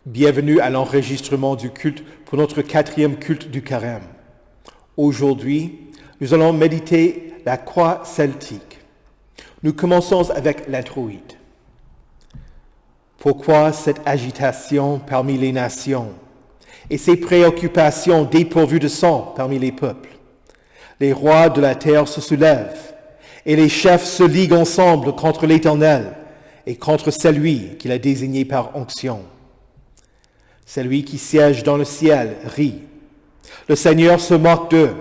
Bienvenue à l'enregistrement du culte pour notre 4e culte du Carême. Aujourd'hui, nous allons méditer la croix celtique. Nous commençons avec l'introïde. Pourquoi cette agitation parmi les nations et ces préoccupations dépourvues de sang parmi les peuples? Les rois de la terre se soulèvent et les chefs se liguent ensemble contre l'Éternel et contre celui qu'il a désigné par onction. Celui qui siège dans le ciel rit. Le Seigneur se moque d'eux.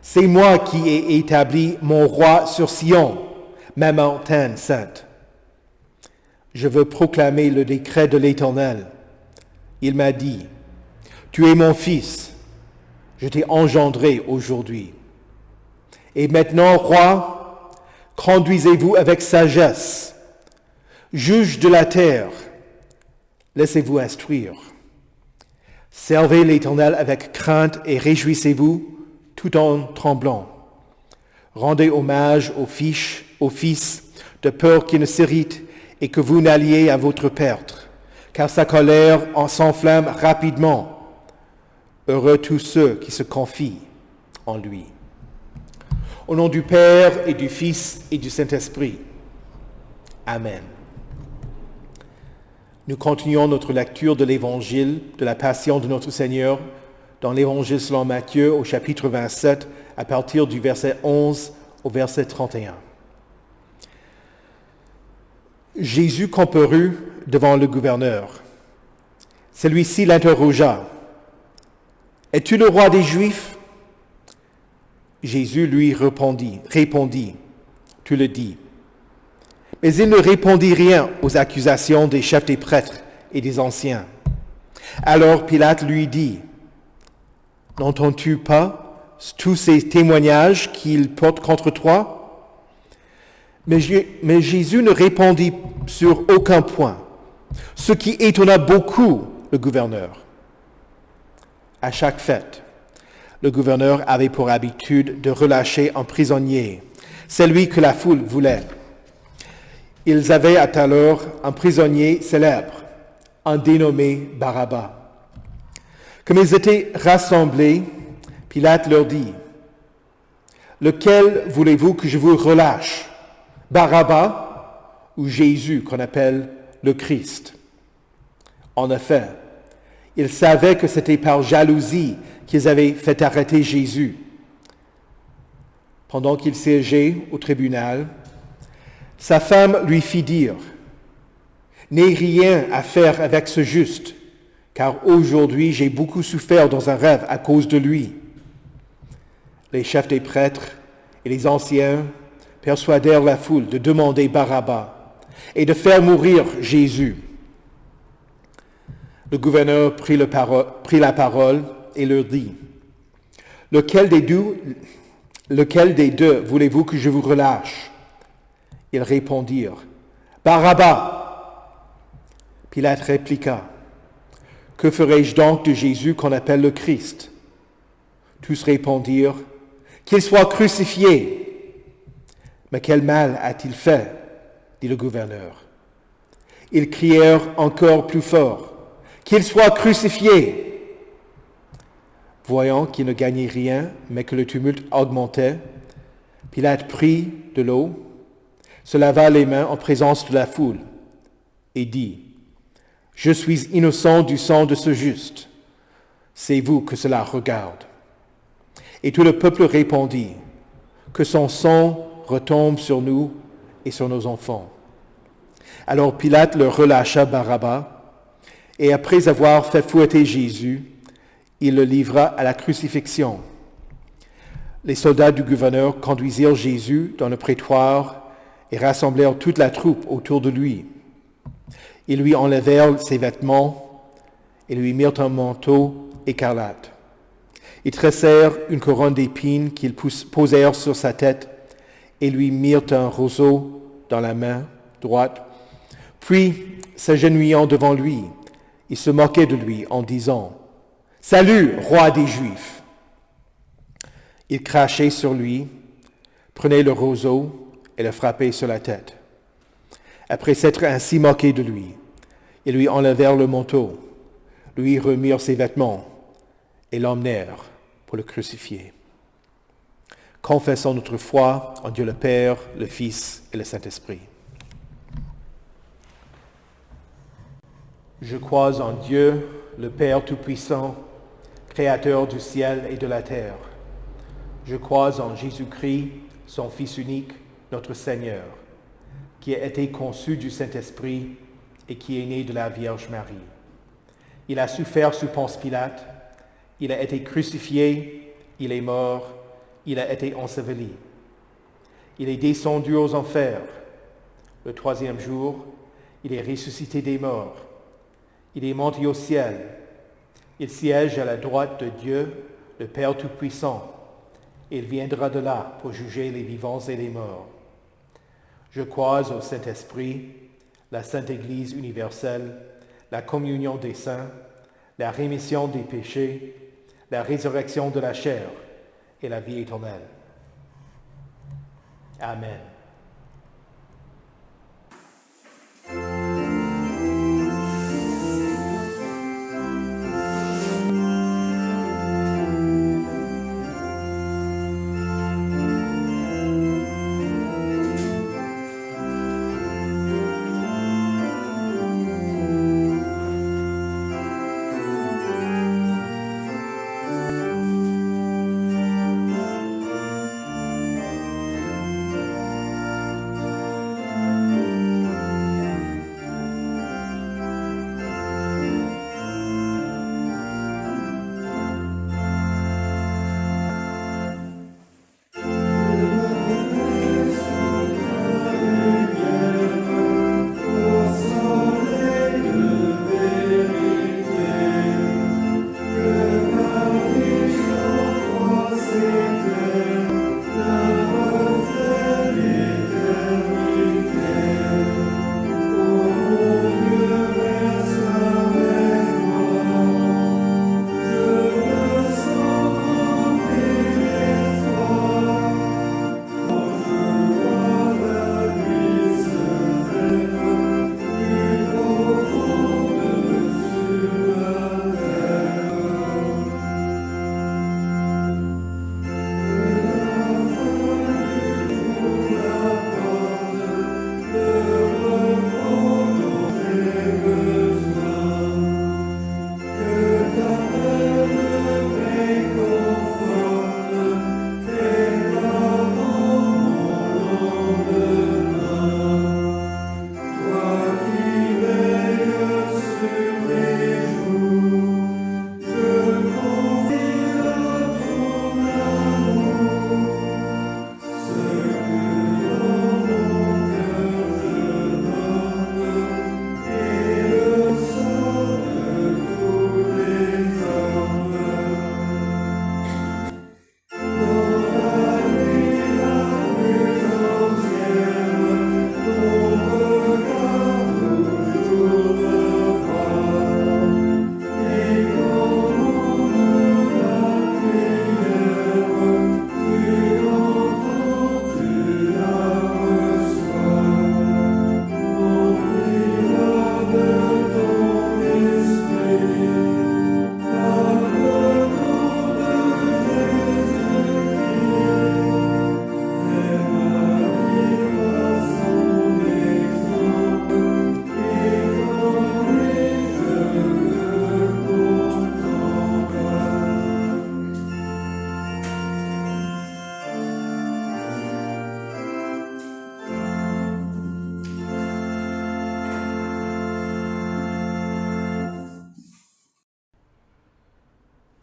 C'est moi qui ai établi mon roi sur Sion, ma montagne sainte. Je veux proclamer le décret de l'Éternel. Il m'a dit, « Tu es mon fils, je t'ai engendré aujourd'hui. Et maintenant, roi, conduisez-vous avec sagesse. Juge de la terre, laissez-vous instruire. Servez l'Éternel avec crainte et réjouissez-vous tout en tremblant. Rendez hommage au Fils, de peur qu'il ne s'irrite et que vous n'alliez à votre perte, car sa colère s'enflamme rapidement. Heureux tous ceux qui se confient en lui. Au nom du Père et du Fils et du Saint-Esprit. Amen. Nous continuons notre lecture de l'Évangile de la Passion de notre Seigneur dans l'Évangile selon Matthieu au chapitre 27 à partir du verset 11 au verset 31. Jésus comparut devant le gouverneur. Celui-ci l'interrogea. « Es-tu le roi des Juifs ?» Jésus lui répondit, « Tu le dis. » Mais il ne répondit rien aux accusations des chefs des prêtres et des anciens. Alors Pilate lui dit, « N'entends-tu pas tous ces témoignages qu'il porte contre toi ?» Mais Jésus ne répondit sur aucun point, ce qui étonna beaucoup le gouverneur. À chaque fête, le gouverneur avait pour habitude de relâcher un prisonnier, celui que la foule voulait. Ils avaient alors un prisonnier célèbre, un dénommé Barabbas. Comme ils étaient rassemblés, Pilate leur dit, « Lequel voulez-vous que je vous relâche, Barabbas ou Jésus qu'on appelle le Christ ?» En effet, ils savaient que c'était par jalousie qu'ils avaient fait arrêter Jésus. Pendant qu'il siégeait au tribunal, sa femme lui fit dire, « N'aie rien à faire avec ce juste, car aujourd'hui j'ai beaucoup souffert dans un rêve à cause de lui. » Les chefs des prêtres et les anciens persuadèrent la foule de demander Barabbas et de faire mourir Jésus. Le gouverneur prit la parole et leur dit, « Lequel des deux voulez-vous que je vous relâche ?» Ils répondirent, « Barabbas !» Pilate répliqua, « Que ferai-je donc de Jésus qu'on appelle le Christ ?» Tous répondirent, « Qu'il soit crucifié !» « Mais quel mal a-t-il fait ?» dit le gouverneur. Ils crièrent encore plus fort, « Qu'il soit crucifié !» Voyant qu'ils ne gagnaient rien, mais que le tumulte augmentait, Pilate prit de l'eau, se lava les mains en présence de la foule et dit, « Je suis innocent du sang de ce juste. C'est vous que cela regarde. » Et tout le peuple répondit, « Que son sang retombe sur nous et sur nos enfants. » Alors Pilate leur relâcha Barabbas, et après avoir fait fouetter Jésus, il le livra à la crucifixion. Les soldats du gouverneur conduisirent Jésus dans le prétoire et rassemblèrent toute la troupe autour de lui. Ils lui enlevèrent ses vêtements et lui mirent un manteau écarlate. Ils tressèrent une couronne d'épines qu'ils posèrent sur sa tête et lui mirent un roseau dans la main droite. Puis, s'agenouillant devant lui, ils se moquaient de lui en disant, « Salut, roi des Juifs !» Ils crachaient sur lui, prenaient le roseau et le frappaient sur la tête. Après s'être ainsi moqués de lui, Ils lui enlevèrent le manteau, lui remirent ses vêtements et l'emmenèrent pour le crucifier. Confessons notre foi en Dieu le Père, le Fils et le Saint-Esprit. Je crois en Dieu, le Père Tout-Puissant, Créateur du ciel et de la terre. Je crois en Jésus-Christ, son Fils unique, notre Seigneur, qui a été conçu du Saint-Esprit et qui est né de la Vierge Marie. Il a souffert sous Ponce Pilate, il a été crucifié, il est mort, il a été enseveli. Il est descendu aux enfers. Le troisième jour, il est ressuscité des morts. Il est monté au ciel. Il siège à la droite de Dieu, le Père Tout-Puissant. Il viendra de là pour juger les vivants et les morts. Je crois au Saint-Esprit, la Sainte Église universelle, la communion des saints, la rémission des péchés, la résurrection de la chair et la vie éternelle. Amen.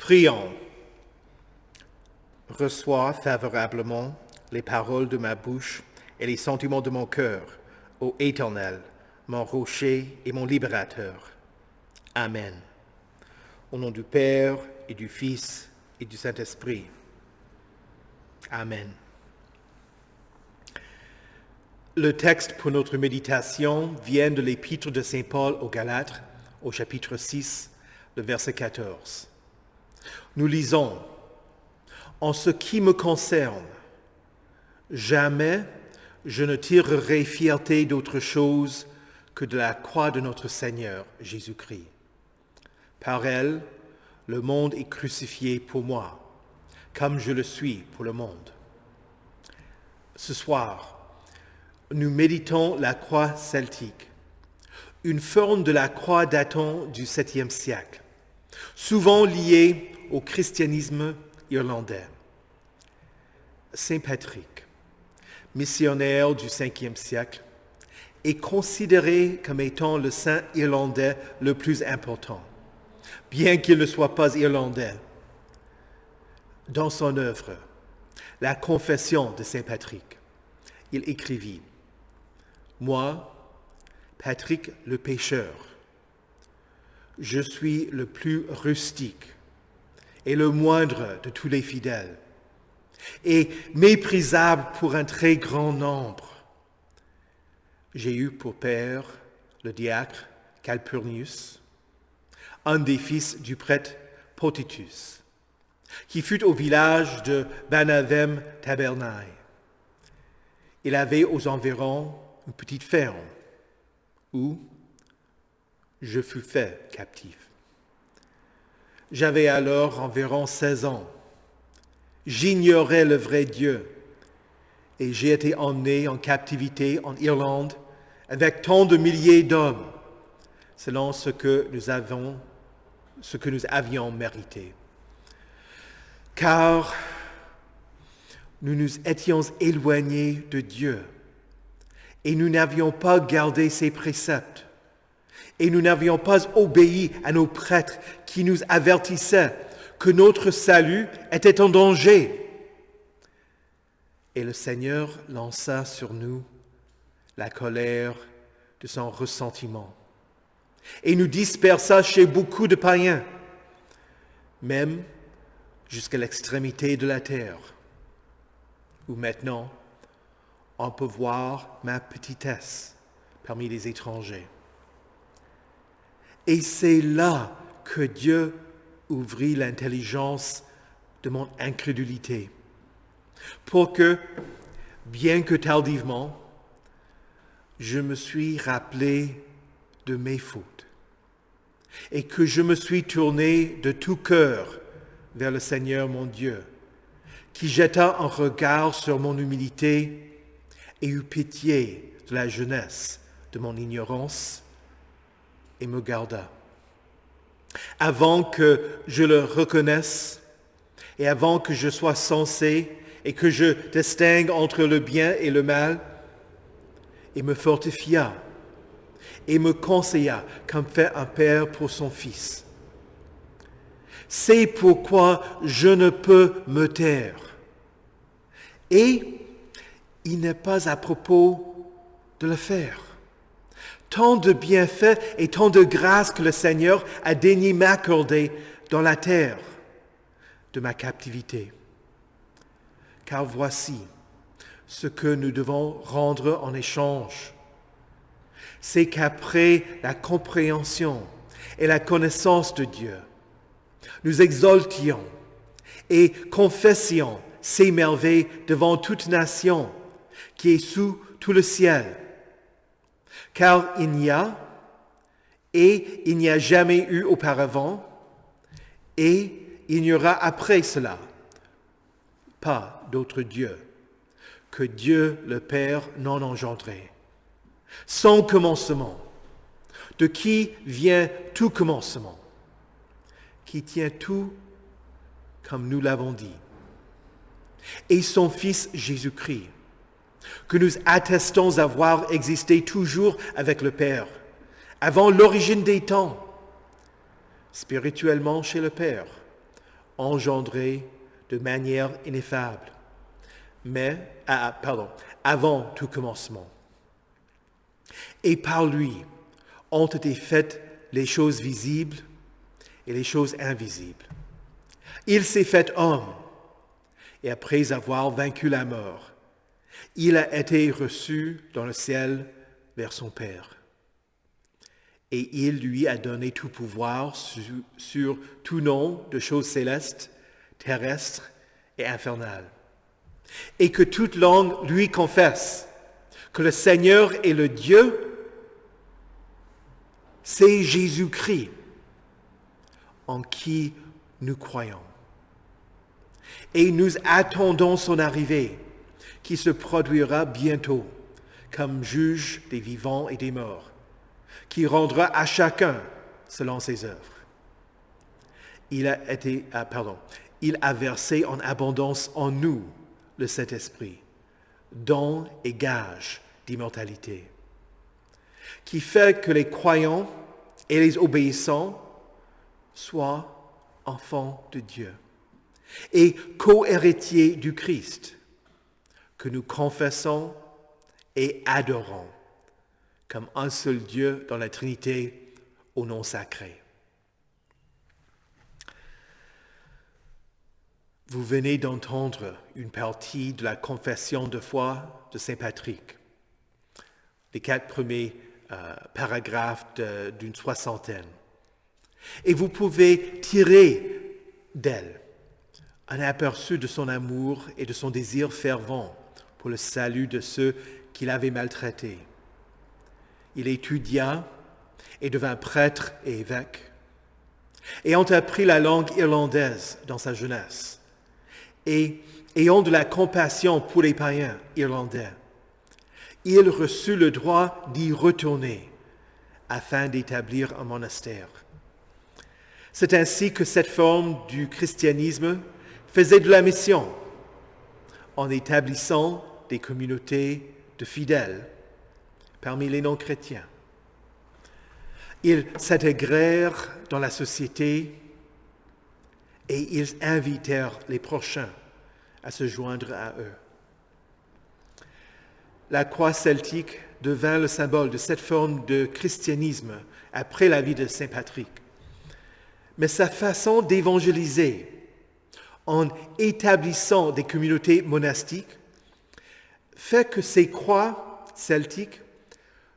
Prions. Reçois favorablement les paroles de ma bouche et les sentiments de mon cœur, ô Éternel, mon rocher et mon libérateur. Amen. Au nom du Père et du Fils et du Saint-Esprit. Amen. Le texte pour notre méditation vient de l'épître de Saint Paul aux Galates, au chapitre 6, le verset 14. Nous lisons « En ce qui me concerne, jamais je ne tirerai fierté d'autre chose que de la croix de notre Seigneur Jésus-Christ. Par elle, le monde est crucifié pour moi, comme je le suis pour le monde. Ce soir, nous méditons la croix celtique, une forme de la croix datant du 7e siècle, souvent liée au christianisme irlandais. Saint Patrick, missionnaire du 5e siècle, est considéré comme étant le saint irlandais le plus important, bien qu'il ne soit pas irlandais. Dans son œuvre, La Confession de Saint Patrick, il écrivit « Moi, Patrick le pécheur, je suis le plus rustique et le moindre de tous les fidèles, et méprisable pour un très grand nombre. J'ai eu pour père le diacre Calpurnius, un des fils du prêtre Potitus, qui fut au village de Banavem Tabernae. Il avait aux environs une petite ferme où je fus fait captif. J'avais alors environ 16 ans. J'ignorais le vrai Dieu et j'ai été emmené en captivité en Irlande avec tant de milliers d'hommes, selon ce que nous avions mérité. Car nous nous étions éloignés de Dieu et nous n'avions pas gardé ses préceptes et nous n'avions pas obéi à nos prêtres qui nous avertissaient que notre salut était en danger. Et le Seigneur lança sur nous la colère de son ressentiment et nous dispersa chez beaucoup de païens, même jusqu'à l'extrémité de la terre, où maintenant on peut voir ma petitesse parmi les étrangers. Et c'est là que Dieu ouvrit l'intelligence de mon incrédulité, pour que, bien que tardivement, je me suis rappelé de mes fautes et que je me suis tourné de tout cœur vers le Seigneur mon Dieu, qui jeta un regard sur mon humilité et eut pitié de la jeunesse de mon ignorance et me garda. Avant que je le reconnaisse et avant que je sois sensé et que je distingue entre le bien et le mal, il me fortifia et me conseilla comme fait un père pour son fils. C'est pourquoi je ne peux me taire. Et il n'est pas à propos de le faire. Tant de bienfaits et tant de grâces que le Seigneur a daigné m'accorder dans la terre de ma captivité. Car voici ce que nous devons rendre en échange. C'est qu'après la compréhension et la connaissance de Dieu, nous exaltions et confessions ses merveilles devant toute nation qui est sous tout le ciel. Car il n'y a jamais eu auparavant, et il n'y aura après cela pas d'autre Dieu que Dieu le Père non engendré, sans commencement, de qui vient tout commencement, qui tient tout comme nous l'avons dit, et son Fils Jésus-Christ, que nous attestons avoir existé toujours avec le Père, avant l'origine des temps, spirituellement chez le Père, engendré de manière ineffable, avant tout commencement. Et par lui ont été faites les choses visibles et les choses invisibles. Il s'est fait homme, et après avoir vaincu la mort, il a été reçu dans le ciel vers son Père. Et il lui a donné tout pouvoir sur tout nom de choses célestes, terrestres et infernales. Et que toute langue lui confesse que le Seigneur est le Dieu c'est Jésus-Christ en qui nous croyons. Et nous attendons son arrivée, qui se produira bientôt, comme juge des vivants et des morts, qui rendra à chacun selon ses œuvres. Il a versé en abondance en nous le Saint-Esprit, don et gage d'immortalité, qui fait que les croyants et les obéissants soient enfants de Dieu et co-héritiers du Christ, que nous confessons et adorons comme un seul Dieu dans la Trinité au nom sacré. Vous venez d'entendre une partie de la confession de foi de Saint Patrick, les 4 premiers paragraphes d'une 60aine. Et vous pouvez tirer d'elle un aperçu de son amour et de son désir fervent pour le salut de ceux qu'il avait maltraités. Il étudia et devint prêtre et évêque, ayant appris la langue irlandaise dans sa jeunesse, et ayant de la compassion pour les païens irlandais, il reçut le droit d'y retourner afin d'établir un monastère. C'est ainsi que cette forme du christianisme faisait de la mission en établissant des communautés de fidèles parmi les non-chrétiens. Ils s'intégrèrent dans la société et ils invitèrent les prochains à se joindre à eux. La croix celtique devint le symbole de cette forme de christianisme après la vie de Saint Patrick. Mais sa façon d'évangéliser en établissant des communautés monastiques fait que ces croix celtiques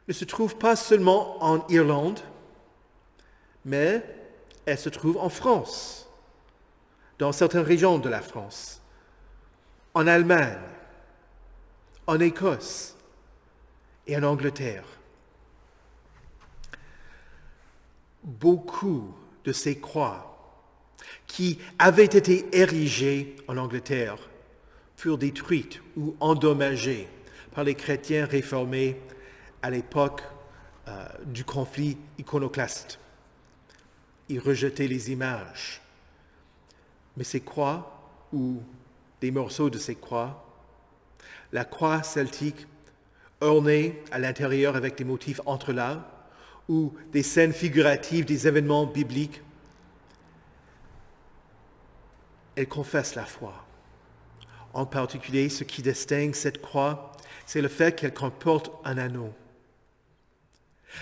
ne se trouvent pas seulement en Irlande, mais elles se trouvent en France, dans certaines régions de la France, en Allemagne, en Écosse et en Angleterre. Beaucoup de ces croix qui avaient été érigées en Angleterre furent détruites ou endommagées par les chrétiens réformés à l'époque du conflit iconoclaste. Ils rejetaient les images. Mais ces croix, ou des morceaux de ces croix, la croix celtique ornée à l'intérieur avec des motifs entrelacs, ou des scènes figuratives des événements bibliques, elle confesse la foi. En particulier, ce qui distingue cette croix, c'est le fait qu'elle comporte un anneau.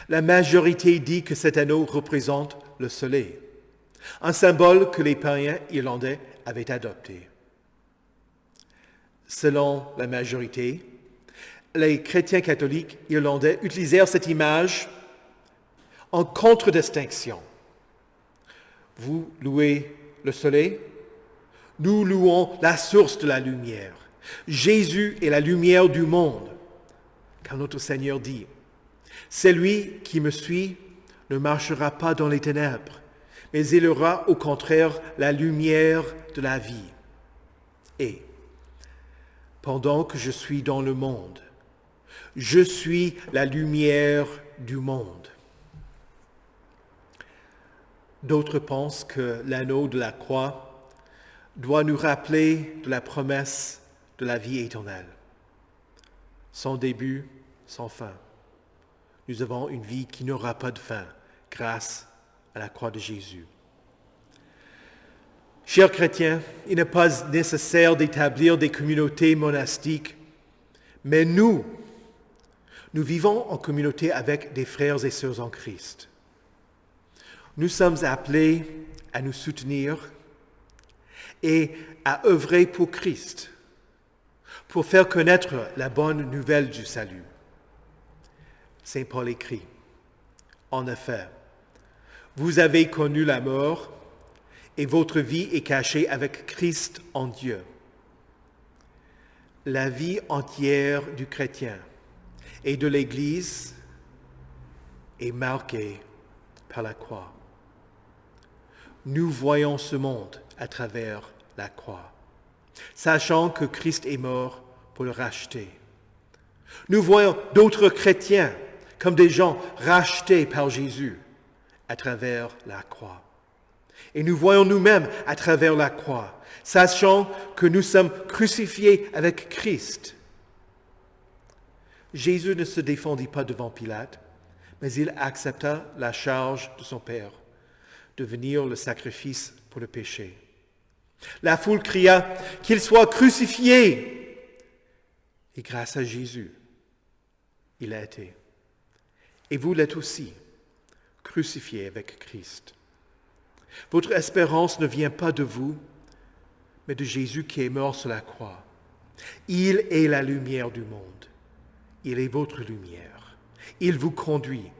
La majorité dit que cet anneau représente le soleil, un symbole que les païens irlandais avaient adopté. Selon la majorité, les chrétiens catholiques irlandais utilisèrent cette image en contre-distinction. Vous louez le soleil, nous louons la source de la lumière. Jésus est la lumière du monde, car notre Seigneur dit, « Celui qui me suit ne marchera pas dans les ténèbres, mais il aura au contraire la lumière de la vie. » Et, pendant que je suis dans le monde, je suis la lumière du monde. D'autres pensent que l'anneau de la croix doit nous rappeler de la promesse de la vie éternelle. Sans début, sans fin. Nous avons une vie qui n'aura pas de fin grâce à la croix de Jésus. Chers chrétiens, il n'est pas nécessaire d'établir des communautés monastiques, mais nous vivons en communauté avec des frères et sœurs en Christ. Nous sommes appelés à nous soutenir et à œuvrer pour Christ, pour faire connaître la bonne nouvelle du salut. Saint Paul écrit, « En effet, vous avez connu la mort et votre vie est cachée avec Christ en Dieu. » La vie entière du chrétien et de l'Église est marquée par la croix. Nous voyons ce monde à travers la croix, sachant que Christ est mort pour le racheter. Nous voyons d'autres chrétiens comme des gens rachetés par Jésus à travers la croix. Et nous voyons nous-mêmes à travers la croix, sachant que nous sommes crucifiés avec Christ. Jésus ne se défendit pas devant Pilate, mais il accepta la charge de son Père, devenir le sacrifice pour le péché. La foule cria qu'il soit crucifié. Et grâce à Jésus, il a été. Et vous l'êtes aussi, crucifié avec Christ. Votre espérance ne vient pas de vous, mais de Jésus qui est mort sur la croix. Il est la lumière du monde. Il est votre lumière. Il vous conduit,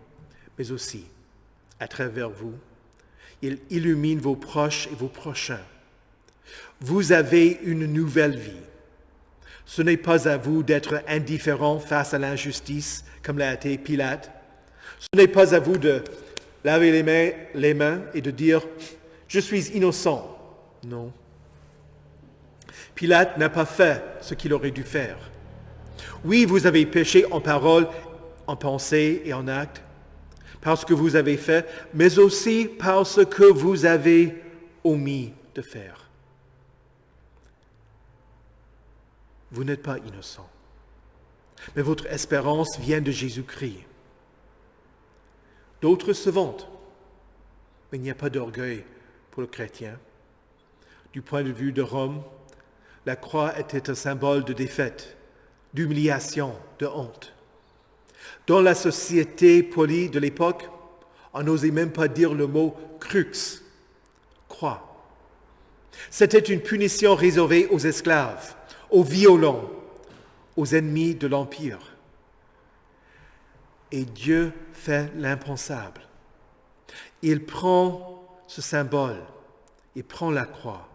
mais aussi, à travers vous, il illumine vos proches et vos prochains. Vous avez une nouvelle vie. Ce n'est pas à vous d'être indifférent face à l'injustice, comme l'a été Pilate. Ce n'est pas à vous de laver les mains et de dire « Je suis innocent ». Non. Pilate n'a pas fait ce qu'il aurait dû faire. Oui, vous avez péché en parole, en pensée et en acte, parce que vous avez fait, mais aussi parce que vous avez omis de faire. Vous n'êtes pas innocent, mais votre espérance vient de Jésus-Christ. D'autres se vantent, mais il n'y a pas d'orgueil pour le chrétien. Du point de vue de Rome, la croix était un symbole de défaite, d'humiliation, de honte. Dans la société polie de l'époque, on n'osait même pas dire le mot crux, croix. C'était une punition réservée aux esclaves, aux violents, aux ennemis de l'Empire. Et Dieu fait l'impensable. Il prend ce symbole, il prend la croix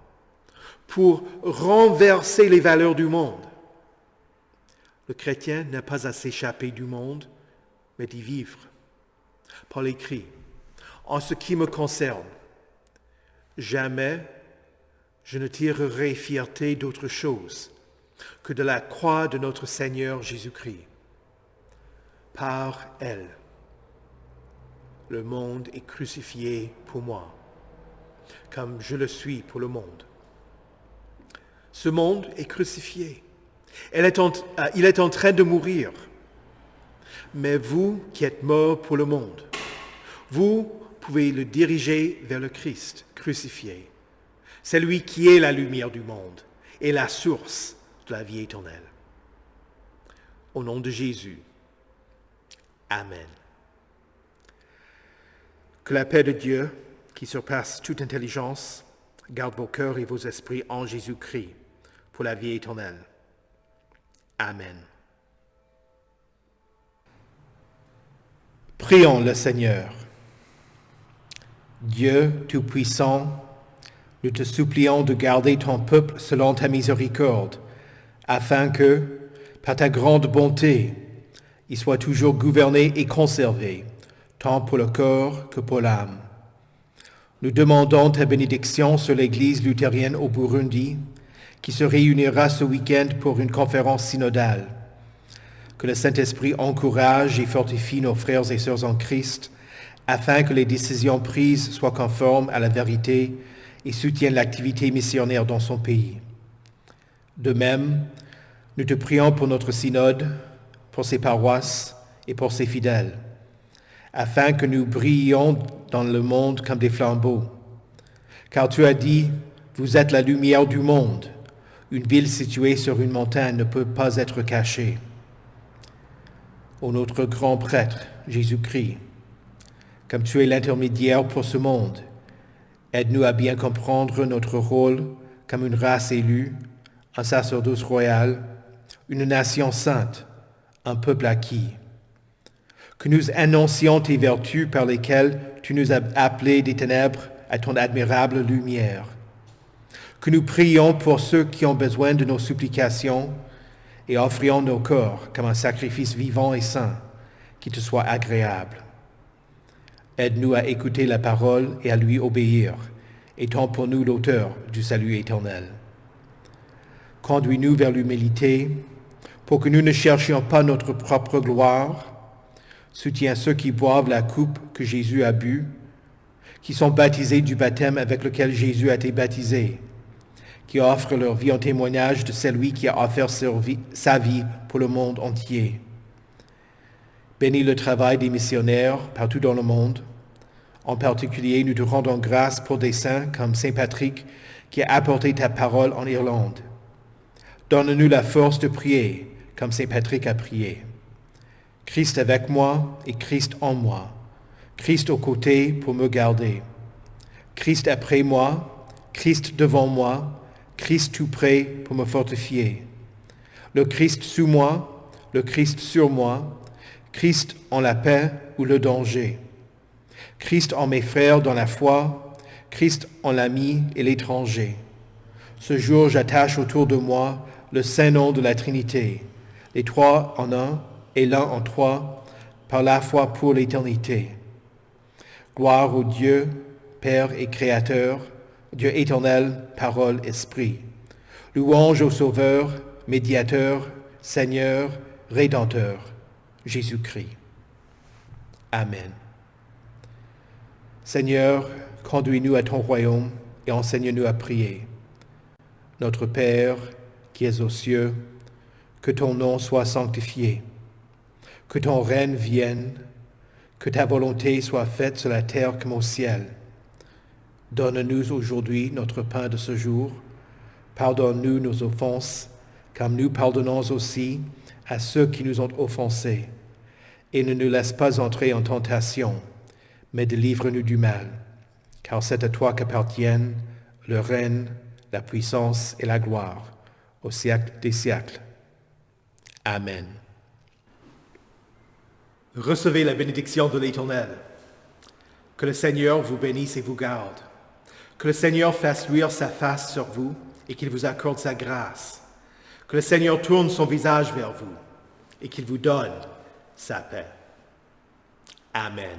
pour renverser les valeurs du monde. Le chrétien n'a pas à s'échapper du monde, mais d'y vivre. Paul écrit, « En ce qui me concerne, jamais je ne tirerai fierté d'autre chose que de la croix de notre Seigneur Jésus-Christ. Par elle, le monde est crucifié pour moi, comme je le suis pour le monde. Ce monde est crucifié. Il est en train de mourir. Mais vous qui êtes morts pour le monde, vous pouvez le diriger vers le Christ crucifié. C'est lui qui est la lumière du monde et la source de la vie éternelle. Au nom de Jésus, Amen. Que la paix de Dieu, qui surpasse toute intelligence, garde vos cœurs et vos esprits en Jésus-Christ pour la vie éternelle. Amen. Prions le Seigneur. Dieu Tout-Puissant, nous te supplions de garder ton peuple selon ta miséricorde, afin que, par ta grande bonté, il soit toujours gouverné et conservé, tant pour le corps que pour l'âme. Nous demandons ta bénédiction sur l'Église luthérienne au Burundi, qui se réunira ce week-end pour une conférence synodale. Que le Saint-Esprit encourage et fortifie nos frères et sœurs en Christ, afin que les décisions prises soient conformes à la vérité et soutiennent l'activité missionnaire dans son pays. De même, nous te prions pour notre synode, pour ses paroisses et pour ses fidèles, afin que nous brillions dans le monde comme des flambeaux. Car tu as dit, vous êtes la lumière du monde. Une ville située sur une montagne ne peut pas être cachée. Ô notre grand prêtre, Jésus-Christ, comme tu es l'intermédiaire pour ce monde, aide-nous à bien comprendre notre rôle comme une race élue, un sacerdoce royal, une nation sainte, un peuple acquis. Que nous annoncions tes vertus par lesquelles tu nous as appelés des ténèbres à ton admirable lumière. Que nous prions pour ceux qui ont besoin de nos supplications et offrions nos corps comme un sacrifice vivant et saint qui te soit agréable. Aide-nous à écouter la parole et à lui obéir, étant pour nous l'auteur du salut éternel. Conduis-nous vers l'humilité, pour que nous ne cherchions pas notre propre gloire. Soutiens ceux qui boivent la coupe que Jésus a bue, qui sont baptisés du baptême avec lequel Jésus a été baptisé, qui offrent leur vie en témoignage de celui qui a offert sa vie pour le monde entier. Bénis le travail des missionnaires partout dans le monde. En particulier, nous te rendons grâce pour des saints comme Saint Patrick qui a apporté ta parole en Irlande. Donne-nous la force de prier comme Saint Patrick a prié. Christ avec moi et Christ en moi. Christ aux côtés pour me garder. Christ après moi, Christ devant moi, Christ tout près pour me fortifier. Le Christ sous moi, le Christ sur moi, Christ en la paix ou le danger. Christ en mes frères dans la foi, Christ en l'ami et l'étranger. Ce jour, j'attache autour de moi le saint nom de la Trinité, les trois en un et l'un en trois, par la foi pour l'éternité. Gloire au Dieu, Père et Créateur, Dieu éternel, parole, esprit. Louange au Sauveur, Médiateur, Seigneur, Rédempteur, Jésus-Christ. Amen. Seigneur, conduis-nous à ton royaume et enseigne-nous à prier. Notre Père, qui es aux cieux, que ton nom soit sanctifié, que ton règne vienne, que ta volonté soit faite sur la terre comme au ciel. Donne-nous aujourd'hui notre pain de ce jour. Pardonne-nous nos offenses, comme nous pardonnons aussi à ceux qui nous ont offensés. Et ne nous laisse pas entrer en tentation, mais délivre-nous du mal. Car c'est à toi qu'appartiennent le règne, la puissance et la gloire, au siècle des siècles. Amen. Recevez la bénédiction de l'Éternel. Que le Seigneur vous bénisse et vous garde. Que le Seigneur fasse luire sa face sur vous et qu'il vous accorde sa grâce. Que le Seigneur tourne son visage vers vous et qu'il vous donne sa paix. Amen.